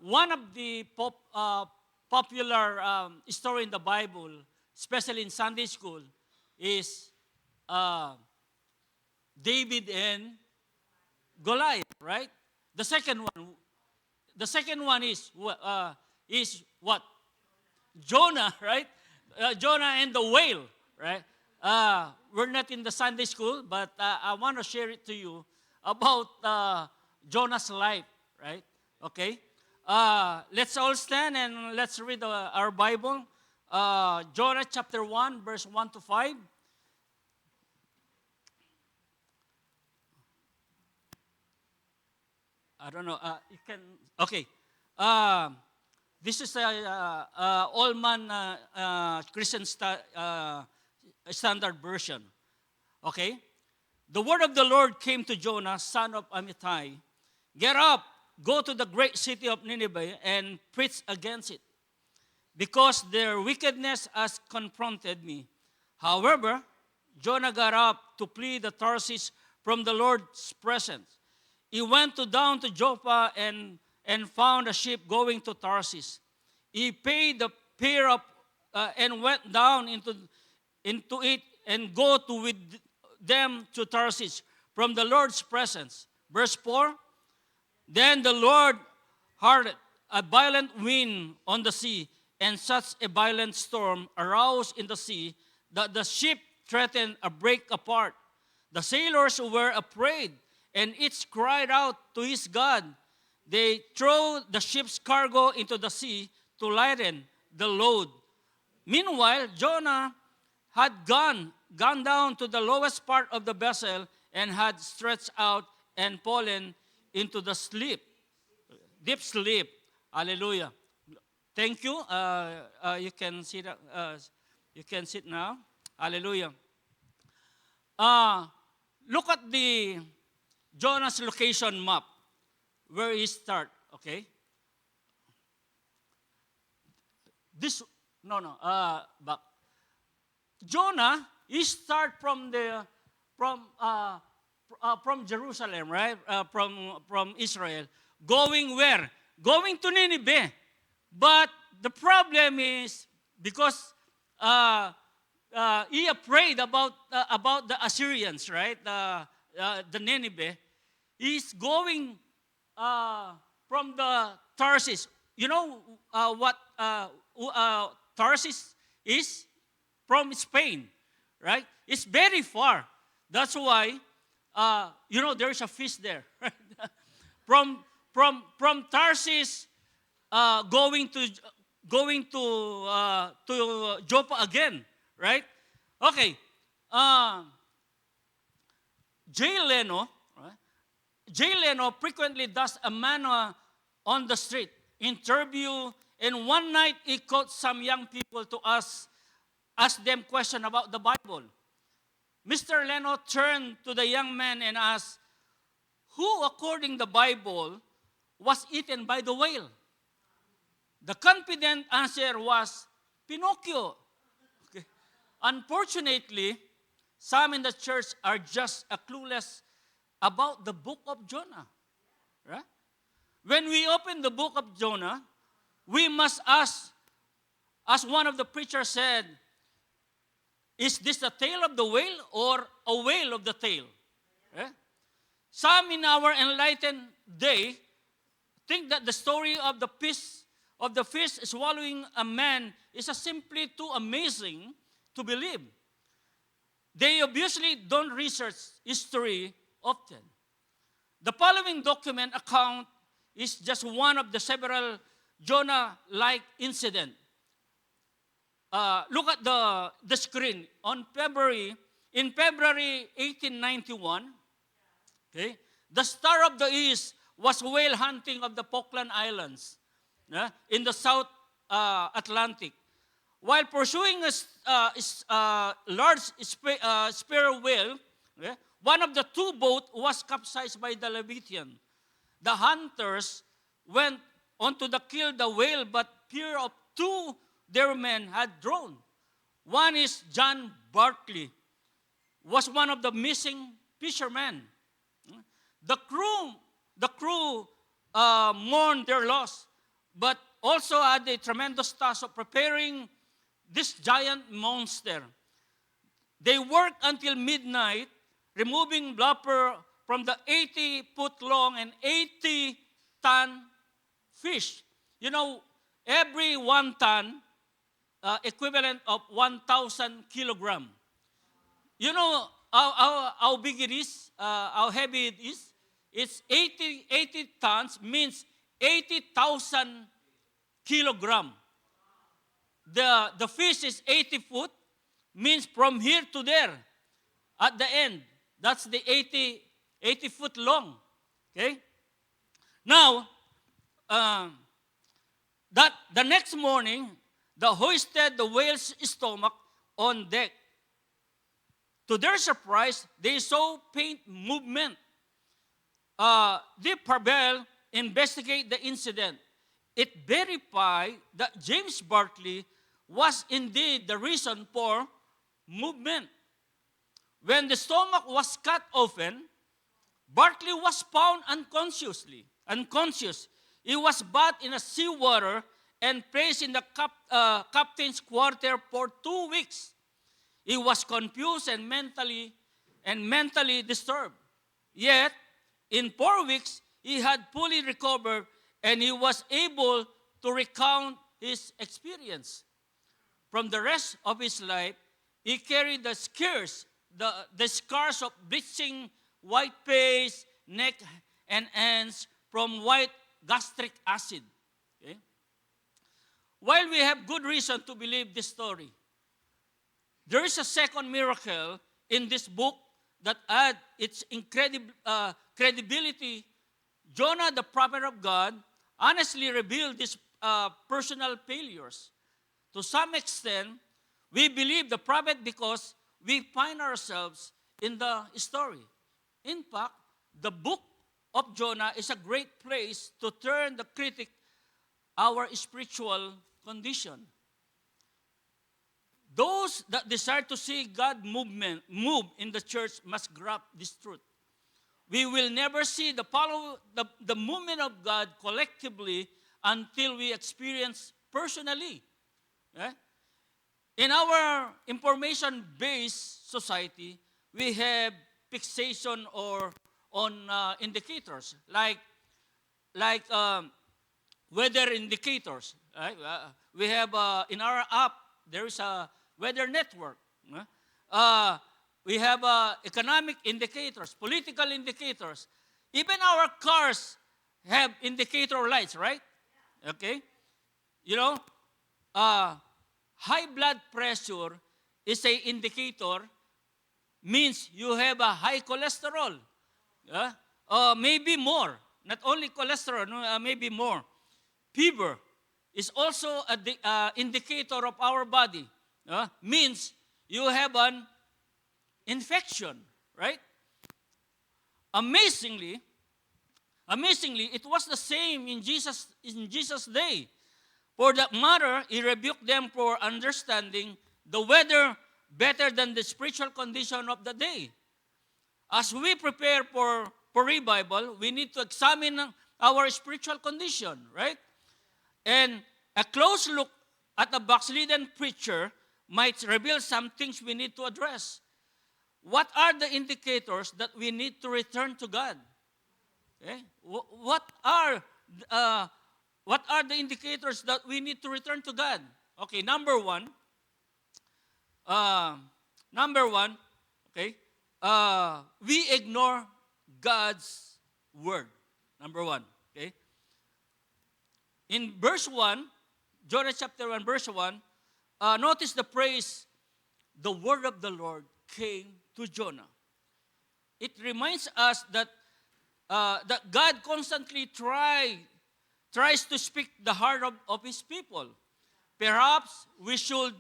one of the popular story in the Bible, especially in Sunday school, is uh, David and Goliath, right? The second one, the second one is what? Jonah, right? Jonah and the whale, right? We're not in the Sunday school, but I want to share it to you about Jonah's life, right? Okay? Let's all stand and let's read our Bible. Jonah chapter 1, verse 1 to 5. I don't know. You can, okay. Uh, this is a all-man Christian standard version. Okay? The word of the Lord came to Jonah, son of Amittai. Get up, go to the great city of Nineveh and preach against it, because their wickedness has confronted me. However, Jonah got up to flee the Tarsus from the Lord's presence. He went down to Joppa and found a ship going to Tarsus. He paid the fare up and went down into it and go to with them to Tarsus from the Lord's presence. Verse 4, then the Lord heard a violent wind on the sea, and such a violent storm arose in the sea that the ship threatened to break apart. The sailors were afraid, and each cried out to his God. They threw the ship's cargo into the sea to lighten the load. Meanwhile, Jonah had gone down to the lowest part of the vessel and had stretched out and fallen into the deep sleep. Hallelujah. Thank you. You can sit. You can sit now. Hallelujah. Look at the Jonah's location map, where he start. Okay. This back. Jonah, he start from Jerusalem, right? From Israel, going where? Going to Nineveh. But the problem is because he afraid about the Assyrians, right? The Nineveh. He's going from the Tarsus. You know what Tarsus is? From Spain, right? It's very far. That's why there's a fish there. Right? from Tarsus going to Joppa again, right? Okay. Jay Leno, right? Jay Leno frequently does a man on the street interview, and one night he caught some young people to ask them question about the Bible. Mr. Leno turned to the young man and asked, who, according to the Bible, was eaten by the whale? The confident answer was Pinocchio. Okay. Unfortunately, some in the church are just clueless about the book of Jonah. Right? When we open the book of Jonah, we must ask, as one of the preachers said, is this the tail of the whale or a whale of the tail? Right? Some in our enlightened day think that the story of the fish swallowing a man is simply too amazing to believe. They obviously don't research history often. The following document account is just one of the several Jonah-like incidents. Look at the screen. In February 1891, okay, the Star of the East was whale hunting of the Falkland Islands in the South Atlantic. While pursuing a large spear whale, one of the two boats was capsized by the Leviathan. The hunters went on to kill the whale, but fear of two their men had drowned. One is John Barclay, was one of the missing fishermen. The crew mourned their loss, but also had a tremendous task of preparing this giant monster. They worked until midnight, removing blubber from the 80-foot long and 80-ton fish. You know, every 1 ton, equivalent of 1,000 kilogram. You know how big it is, how heavy it is? It's 80 tons, means 80,000 kilogram. The fish is 80 foot, means from here to there, at the end. That's the 80 foot long. Okay? Now, that the next morning, they hoisted the whale's stomach on deck. To their surprise, they saw faint movement. Deep Purvel investigate the incident. It verified that James Bartley was indeed the reason for movement. When the stomach was cut open, Bartley was found unconscious. He was bathed in a seawater and placed in the captain's quarter for 2 weeks. He was confused and mentally disturbed. Yet, in 4 weeks, he had fully recovered and he was able to recount his experience. From the rest of his life, he carried the scars of bleaching white face, neck, and hands from white gastric acid. Okay? While we have good reason to believe this story, there is a second miracle in this book that adds its incredible credibility. Jonah, the prophet of God, honestly revealed these personal failures. To some extent, we believe the prophet because we find ourselves in the story. In fact, the book of Jonah is a great place to turn the critic our spiritual condition. Those that desire to see God move in the church must grasp this truth. We will never see the movement of God collectively until we experience personally. Eh? In our information-based society, we have fixation on indicators like weather indicators. Right? We have in our app there is a weather network. We have economic indicators, political indicators. Even our cars have indicator lights, right? Okay? You know, high blood pressure is an indicator, means you have a high cholesterol. Maybe more. Not only cholesterol, no, maybe more. Fever is also an indicator of our body. Means you have an infection, right? Amazingly, it was the same in Jesus' day. For that matter, he rebuked them for understanding the weather better than the spiritual condition of the day. As we prepare for revival, we need to examine our spiritual condition, right? And a close look at a backslidden preacher might reveal some things we need to address. What are the indicators that we need to return to God? Okay? What are the indicators that we need to return to God? Okay, number one, okay, we ignore God's word. Number one, okay. In verse 1, Jonah chapter 1, verse 1, notice the phrase, the word of the Lord came to Jonah. It reminds us that God constantly tries to speak the heart of His people. Perhaps we should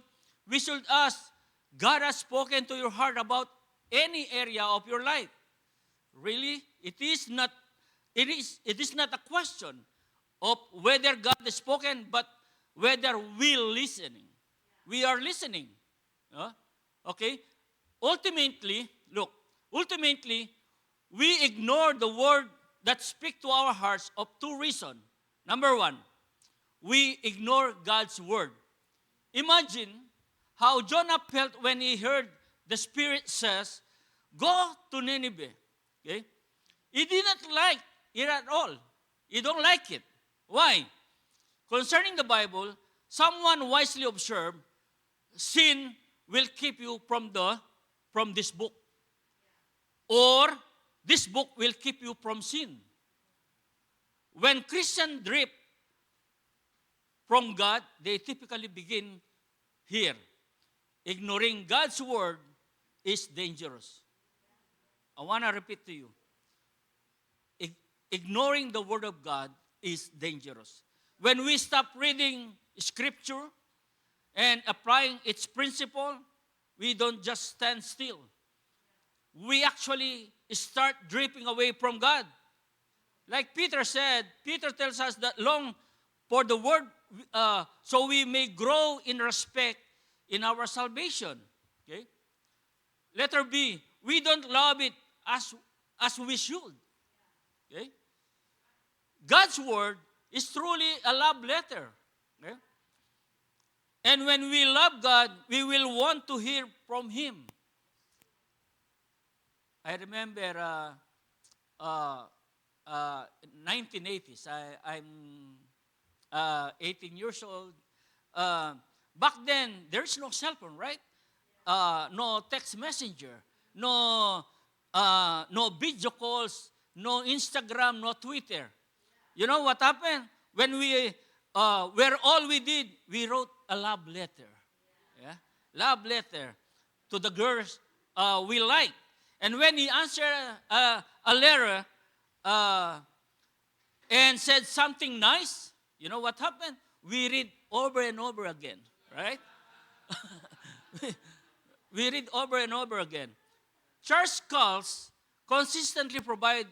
ask, God has spoken to your heart about any area of your life. Really? It is not a question of whether God has spoken, but whether we are listening. Okay? Ultimately, we ignore the word that speaks to our hearts of two reasons. Number one, we ignore God's word. Imagine how Jonah felt when he heard the Spirit says, go to Nineveh. Okay? He didn't like it at all. He don't like it. Why? Concerning the Bible, someone wisely observed, sin will keep you from this book. Or this book will keep you from sin. When Christians drift from God, they typically begin here. Ignoring God's word is dangerous. I want to repeat to you. Ignoring the word of God is dangerous. When we stop reading Scripture and applying its principle, we don't just stand still. We actually start drifting away from God. Like Peter said, Peter tells us that long for the word, so we may grow in respect in our salvation. Okay? Letter B, we don't love it as we should. Okay? God's word is truly a love letter. Okay? And when we love God, we will want to hear from Him. I remember 1980s. I'm 18 years old. Back then, there's no cell phone, right? No text messenger, no video calls, no Instagram, no Twitter. You know what happened? When we did, we wrote a love letter. Yeah? Love letter to the girls we like. And when he answered a letter and said something nice, you know what happened? We read over and over again, right? we read over and over again. Church calls consistently provide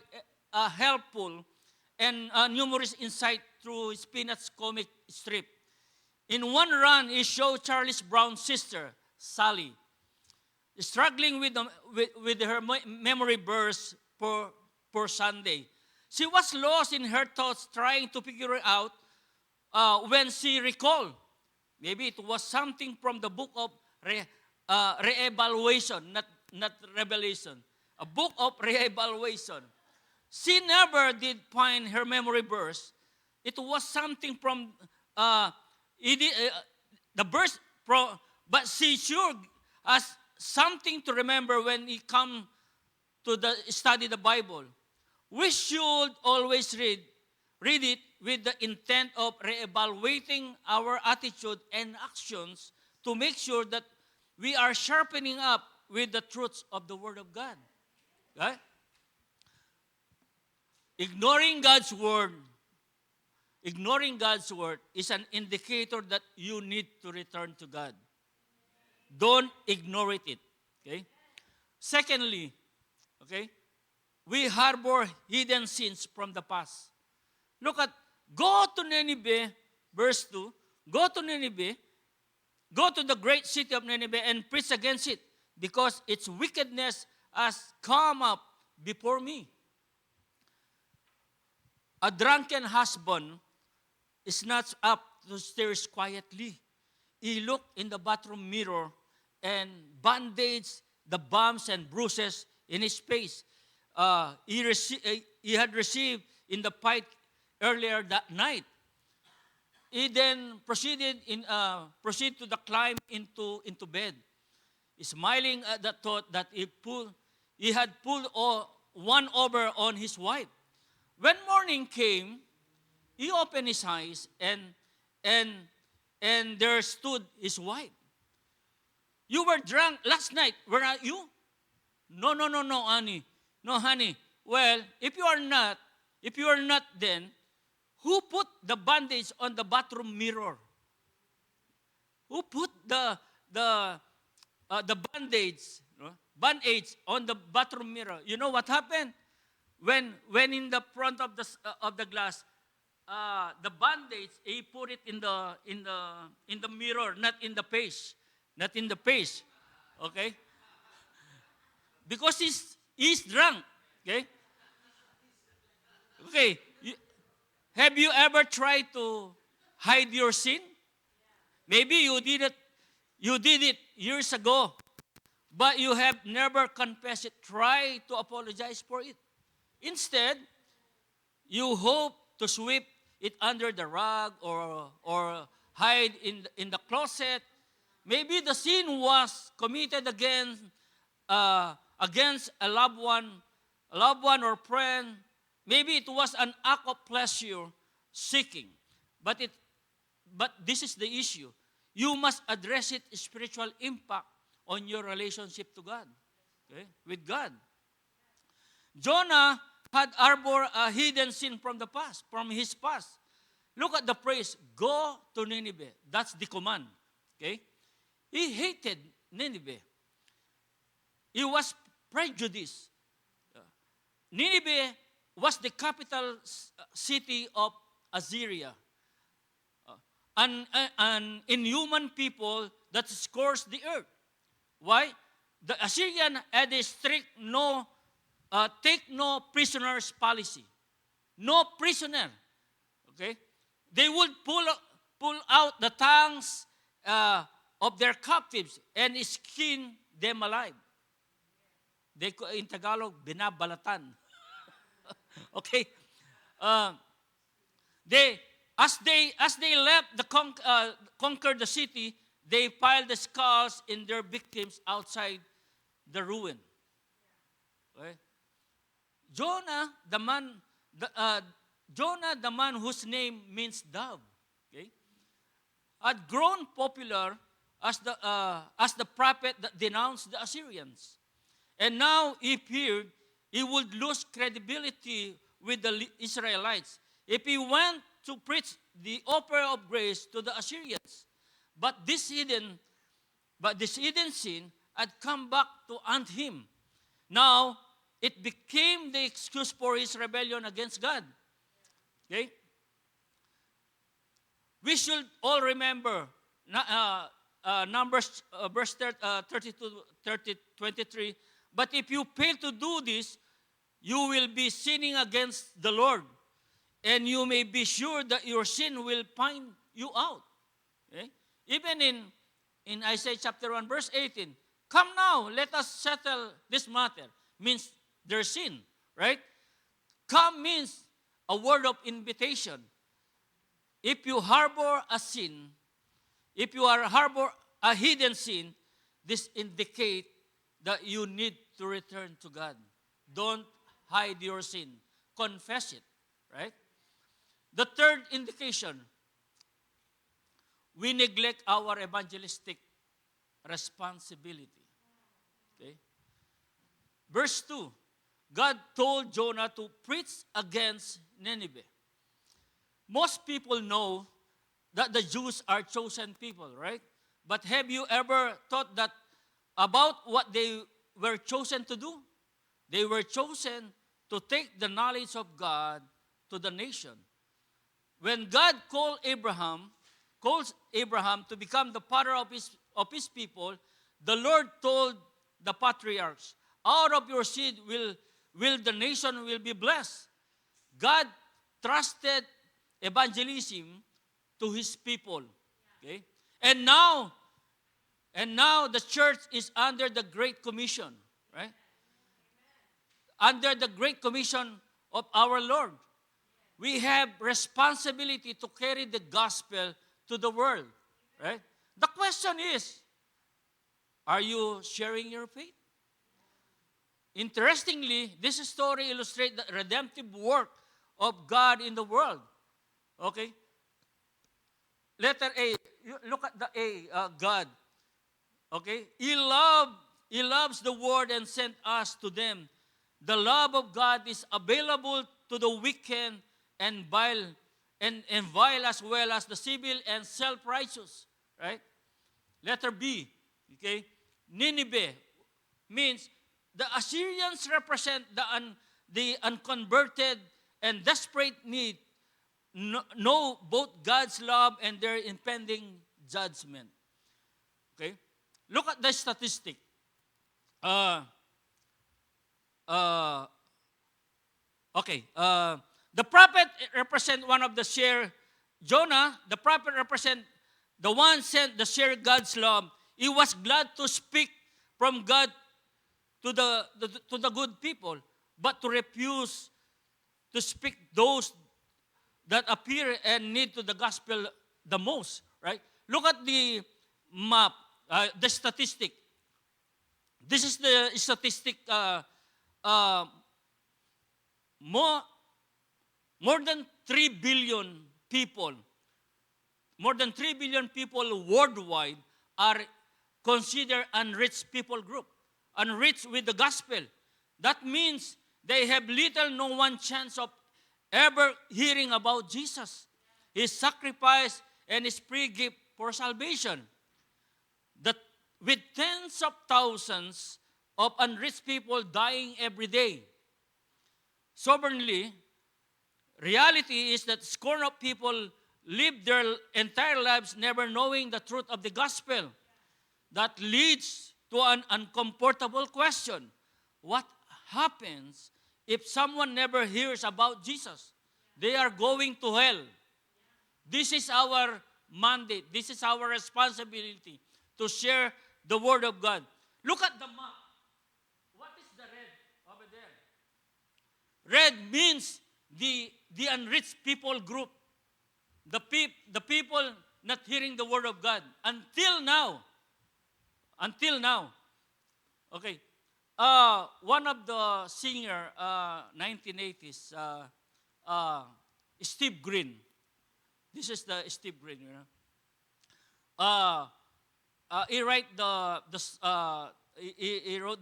a helpful and numerous insight through Peanuts comic strip. In one run, he showed Charlie Brown's sister, Sally, struggling with her memory verse for Sunday. She was lost in her thoughts trying to figure it out when she recalled. Maybe it was something from the book of re-evaluation, not revelation. A book of re-evaluation. She never did find her memory verse. It was something from the verse, but she sure has something to remember when it comes to study the Bible. We should always read it with the intent of re-evaluating our attitude and actions to make sure that we are sharpening up with the truths of the Word of God. Right? Ignoring God's word is an indicator that you need to return to God. Don't ignore it. Okay? Secondly, okay, we harbor hidden sins from the past. Look at, go to Nineveh, verse 2, go to Nineveh, go to the great city of Nineveh and preach against it, because its wickedness has come up before me. A drunken husband snatched up the stairs quietly. He looked in the bathroom mirror and bandaged the bumps and bruises in his face. He had received in the fight earlier that night. He then proceeded to the climb into bed, smiling at the thought that he had pulled one over on his wife. When morning came, he opened his eyes and there stood his wife. You were drunk last night, were not you? No, honey. No, honey. Well, if you are not then, who put the bandage on the bathroom mirror? Who put the bandage on the bathroom mirror? You know what happened? When in the front of the glass, the bandage, he put it in the mirror, not in the face, okay? Because he's drunk, okay? Okay, have you ever tried to hide your sin? Maybe you did it years ago, but you have never confessed it. Try to apologize for it. Instead, you hope to sweep it under the rug or hide in the closet. Maybe the sin was committed against a loved one or friend. Maybe it was an act of pleasure seeking. But this is the issue. You must address it spiritual impact on your relationship to God. Okay? With God. Jonah had harbored a hidden sin from his past. Look at the phrase, go to Nineveh. That's the command. Okay? He hated Nineveh. He was prejudiced. Nineveh was the capital city of Assyria. An inhuman people that scours the earth. Why? The Assyrian had a strict take no prisoners policy. No prisoner. Okay? They would pull out the tongues of their captives and skin them alive. In Tagalog, binabalatan. Okay? As they left conquered the city, they piled the skulls in their victims outside the ruin. Okay? Jonah, the man whose name means dove, okay, had grown popular as the prophet that denounced the Assyrians. And now he feared he would lose credibility with the Israelites if he went to preach the offer of grace to the Assyrians. But this hidden sin had come back to haunt him. Now, it became the excuse for his rebellion against God. Okay? We should all remember Numbers verse 23. But if you fail to do this, you will be sinning against the Lord. And you may be sure that your sin will find you out. Okay? Even in Isaiah chapter 1, verse 18, come now, let us settle this matter. Means their sin, right? Come means a word of invitation. If you harbor a sin, if you harbor a hidden sin, this indicates that you need to return to God. Don't hide your sin. Confess it, right? The third indication, we neglect our evangelistic responsibility. Okay? Verse 2, God told Jonah to preach against Nineveh. Most people know that the Jews are chosen people, right? But have you ever thought that about what they were chosen to do? They were chosen to take the knowledge of God to the nation. When God calls Abraham to become the father of his people, the Lord told the patriarchs, out of your seed will the nation will be blessed. God trusted evangelism to his people. Okay? And now the church is under the Great Commission, right? Under the Great Commission of our Lord. We have responsibility to carry the gospel to the world, right? The question is, are you sharing your faith? Interestingly, this story illustrates the redemptive work of God in the world. Okay? Letter A, look at the A, God. Okay? He loves the world and sent us to them. The love of God is available to the wicked and vile as well as the civil and self-righteous. Right? Letter B, okay? Nineveh means the Assyrians represent the unconverted and desperate need know both God's love and their impending judgment. Okay? Look at the statistic. The prophet represents one of the share Jonah, the prophet, represent the one sent to share God's love. He was glad to speak from God to the good people, but to refuse to speak those that appear and need to the gospel the most, right? Look at the map, the statistic. This is the statistic. Uh, more, more than 3 billion people, more than 3 billion people worldwide are considered unreached people group, unreached with the gospel. That means they have little, no one chance of ever hearing about Jesus, His sacrifice, and His free gift for salvation. That with tens of thousands of unreached people dying every day. Sovereignly, reality is that scorn of people live their entire lives never knowing the truth of the gospel. That leads to an uncomfortable question. What happens if someone never hears about Jesus? They are going to hell. This is our mandate. This is our responsibility to share the Word of God. Look at the map. What is the red over there? Red means the unreached people group. The people not hearing the Word of God. Until now. Okay. One of the singer, 1980s, Steve Green. This is the Steve Green, you know. He wrote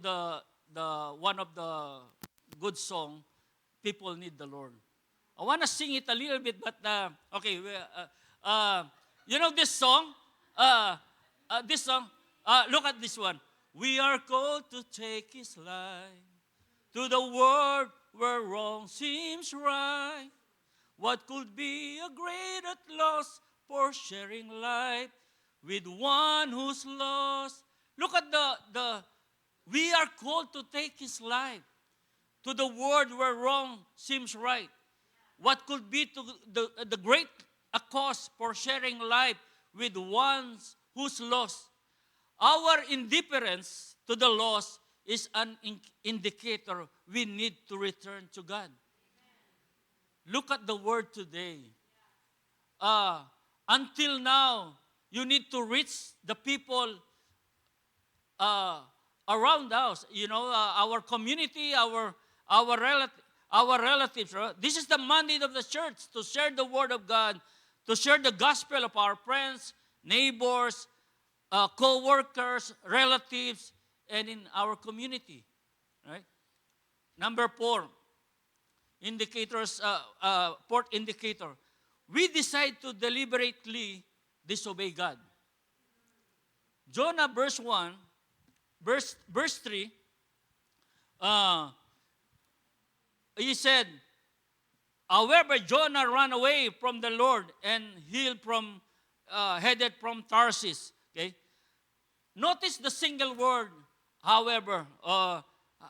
the one of the good song, "People Need the Lord." I want to sing it a little bit, but okay. You know this song? This song. Look at this one. We are called to take His life to the world where wrong seems right. What could be a greater loss for sharing life with one who's lost? Look at the we are called to take His life to the world where wrong seems right. What could be to the great a cause for sharing life with one who's lost? Our indifference to the lost is an indicator we need to return to God. Look at the word today. Until now, you need to reach the people around us. You know, our community, our relatives. Right? This is the mandate of the church, to share the word of God, to share the gospel of our friends, neighbors, co-workers, relatives, and in our community. Right? Number 4, indicators. Fourth indicator. We decide to deliberately disobey God. Jonah verse 1, verse 3, he said, however, Jonah ran away from the Lord and headed from Tarsus. Okay? Notice the single word, however.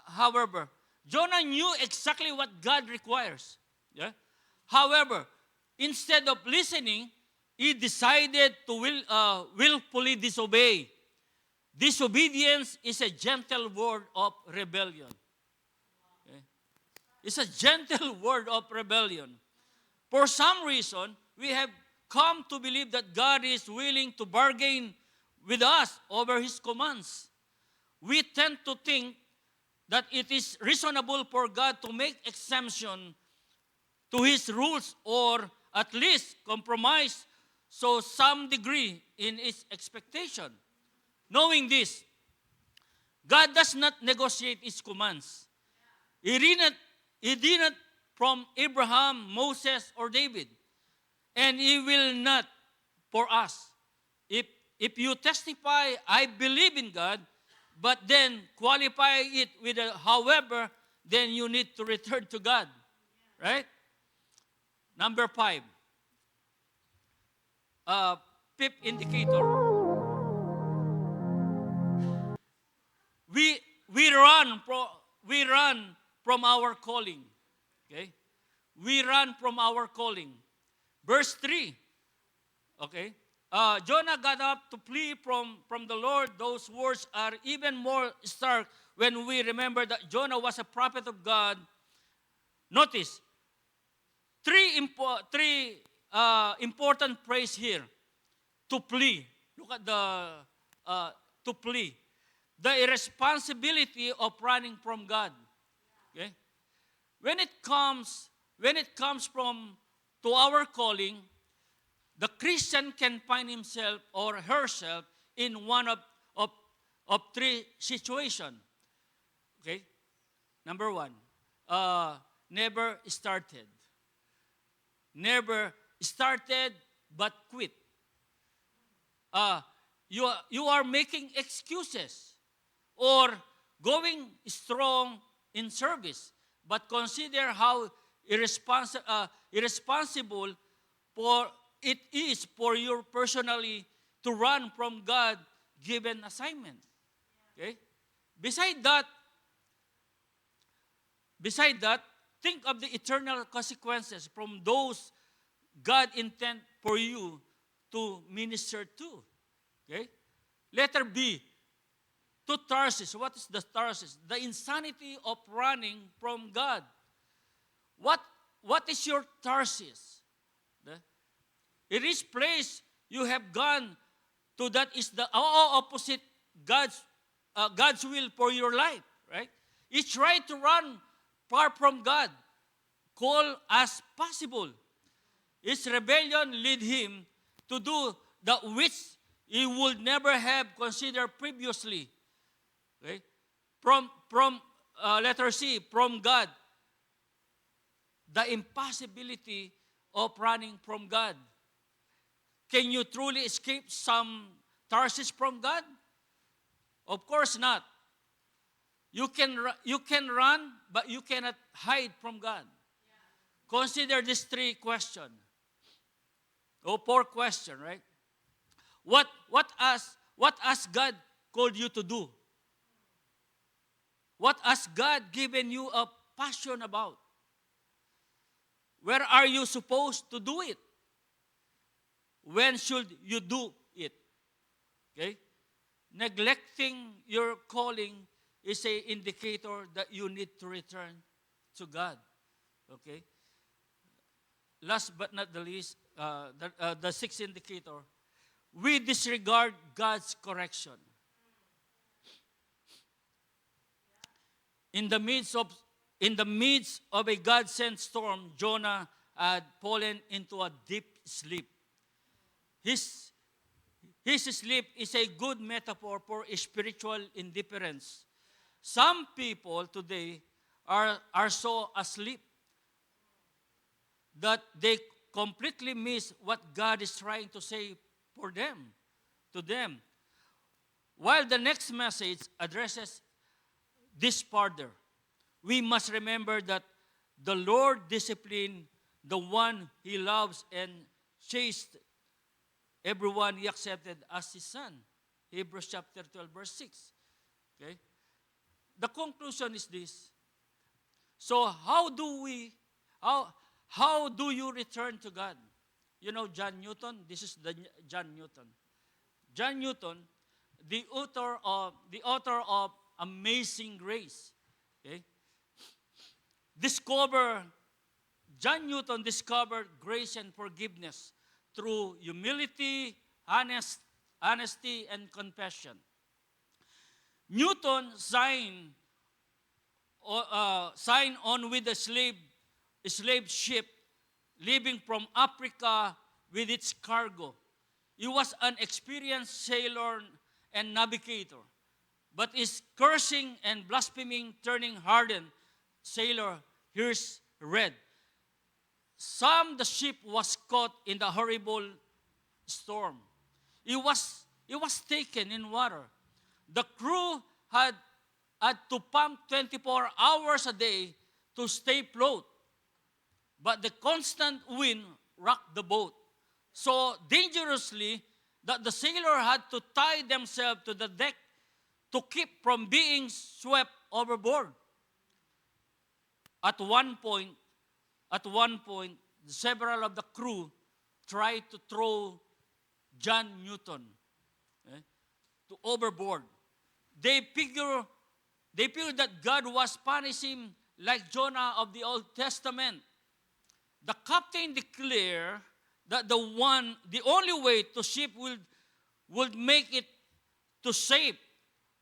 However, Jonah knew exactly what God requires. Yeah? However, instead of listening, he decided to willfully disobey. Disobedience is a gentle word of rebellion. Okay? It's a gentle word of rebellion. For some reason, we have come to believe that God is willing to bargain with us over His commands. We tend to think that it is reasonable for God to make exemption to His rules, or at least compromise so some degree in its expectation. Knowing this, God does not negotiate His commands. He did not from Abraham, Moses, or David. And He will not for us. If you testify, I believe in God, but then qualify it with a however, then you need to return to God. Right? Number 5. Fifth indicator. We run from our calling. Okay? We run from our calling. Verse 3. Okay? Jonah got up to flee from the Lord. Those words are even more stark when we remember that Jonah was a prophet of God. Notice, three important phrase here. To flee. Look at the to flee. The irresponsibility of running from God. Okay? When it comes from to our calling, the Christian can find himself or herself in one of, of three situations. Okay? Number one, never started. Never started but quit. Uh, you are making excuses or going strong in service, but consider how irresponsible for it is for you personally to run from God given assignment. Okay? Beside that, beside that, think of the eternal consequences from those God intend for you to minister to. Okay? Letter B, to Tarsus. What is the Tarsus? The insanity of running from God. What what is your Tarsus? It is place you have gone to that is the opposite God's will for your life, right? He tried to run far from God, call as possible. His rebellion led him to do that which he would never have considered previously. Okay? From letter C, from God, the impossibility of running from God. Can you truly escape some Tarsus from God? Of course not. You can run, but you cannot hide from God. Consider these three questions. Or four questions, right? What has God called you to do? What has God given you a passion about? Where are you supposed to do it? When should you do it? Okay? Neglecting your calling is an indicator that you need to return to God. Okay? Last but not the least, the sixth indicator, we disregard God's correction. In the midst of a God-sent storm, Jonah had fallen into a deep sleep. His sleep is a good metaphor for spiritual indifference. Some people today are so asleep that they completely miss what God is trying to say to them. While the next message addresses this further, we must remember that the Lord disciplined the one He loves and chased everyone He accepted as His son. Hebrews chapter 12, verse 6. Okay? The conclusion is this. So how do you return to God? You know John Newton? This is the John Newton. John Newton, the author of Amazing Grace. Okay? John Newton discovered grace and forgiveness through humility, honesty, and confession. Newton signed on with a slave ship leaving from Africa with its cargo. He was an experienced sailor and navigator, but his cursing and blaspheming turning hardened sailor hears read. The ship was caught in the horrible storm. It was taken in water. The crew had to pump 24 hours a day to stay afloat. But the constant wind rocked the boat so dangerously that the sailor had to tie themselves to the deck to keep from being swept overboard. At one point, several of the crew tried to throw John Newton, eh, to overboard. They figure that God was punishing like Jonah of the Old Testament. The captain declared that the only way to ship would make it to safe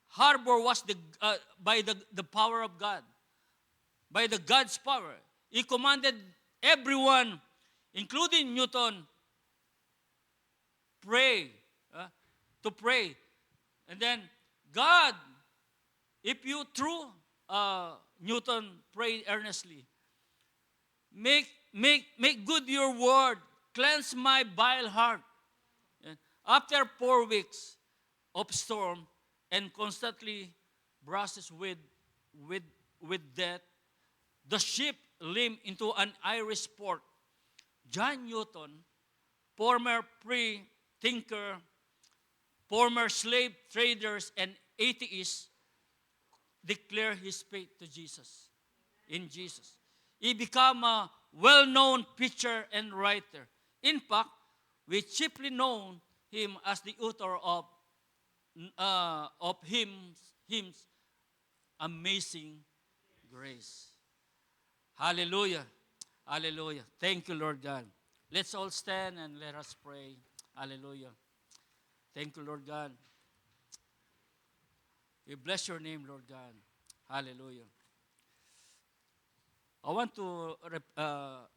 harbor was by the power of God, by the God's power. He commanded everyone, including Newton, pray, to pray. And then God, if you through Newton pray earnestly, make good your word, cleanse my vile heart. And after 4 weeks of storm and constantly brushes with death, the ship limped into an Irish port. John Newton, former free-thinker, former slave traders, and atheist, declared his faith to Jesus, in Jesus. He became a well-known preacher and writer. In fact, we chiefly know him as the author of hymns, Amazing Grace. Hallelujah. Hallelujah. Thank you, Lord God. Let's all stand and let us pray. Hallelujah. Thank you, Lord God. We bless your name, Lord God. Hallelujah. I want to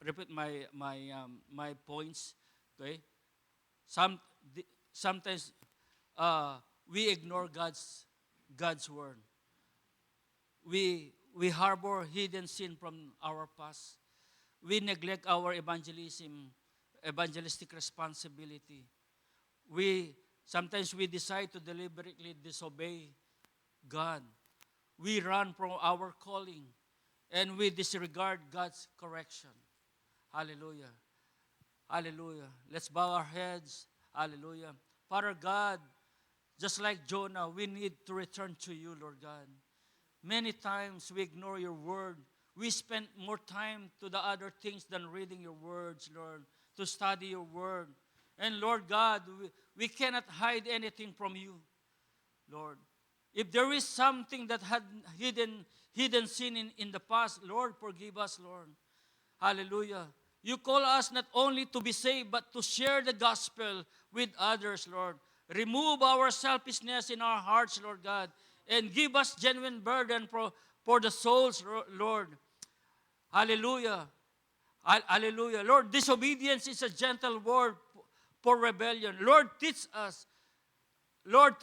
repeat my points. Okay. Sometimes we ignore God's word. We harbor hidden sin from our past. We neglect our evangelistic responsibility. Sometimes we decide to deliberately disobey God. We run from our calling and we disregard God's correction. Hallelujah. Hallelujah. Let's bow our heads. Hallelujah. Father God, just like Jonah, we need to return to you, Lord God. Many times we ignore your word. We spend more time to the other things than reading your words, Lord, to study your word. And Lord God, we cannot hide anything from you, Lord. If there is something that had hidden sin in the past, Lord, forgive us, Lord. Hallelujah. You call us not only to be saved, but to share the gospel with others, Lord. Remove our selfishness in our hearts, Lord God, and give us genuine burden for the souls, Lord. Hallelujah. Hallelujah. Lord, disobedience is a gentle word for rebellion. Lord, teach us, Lord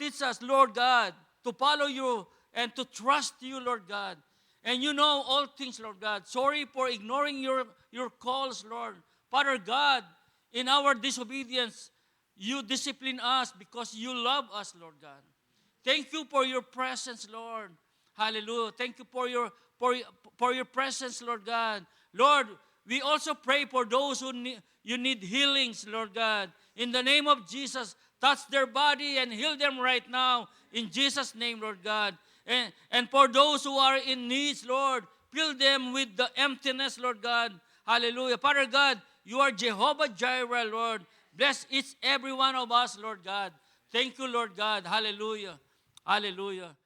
God, to follow you and to trust you, Lord God. And you know all things, Lord God. Sorry for ignoring your calls, Lord. Father God, in our disobedience, you discipline us because you love us, Lord God. Thank you for your presence, Lord. Hallelujah. Thank you for your presence, Lord God. Lord, we also pray for those who need healings, Lord God. In the name of Jesus, touch their body and heal them right now. In Jesus' name, Lord God. And for those who are in needs, Lord, fill them with the emptiness, Lord God. Hallelujah. Father God, you are Jehovah Jireh, Lord. Bless each every one of us, Lord God. Thank you, Lord God. Hallelujah. Hallelujah.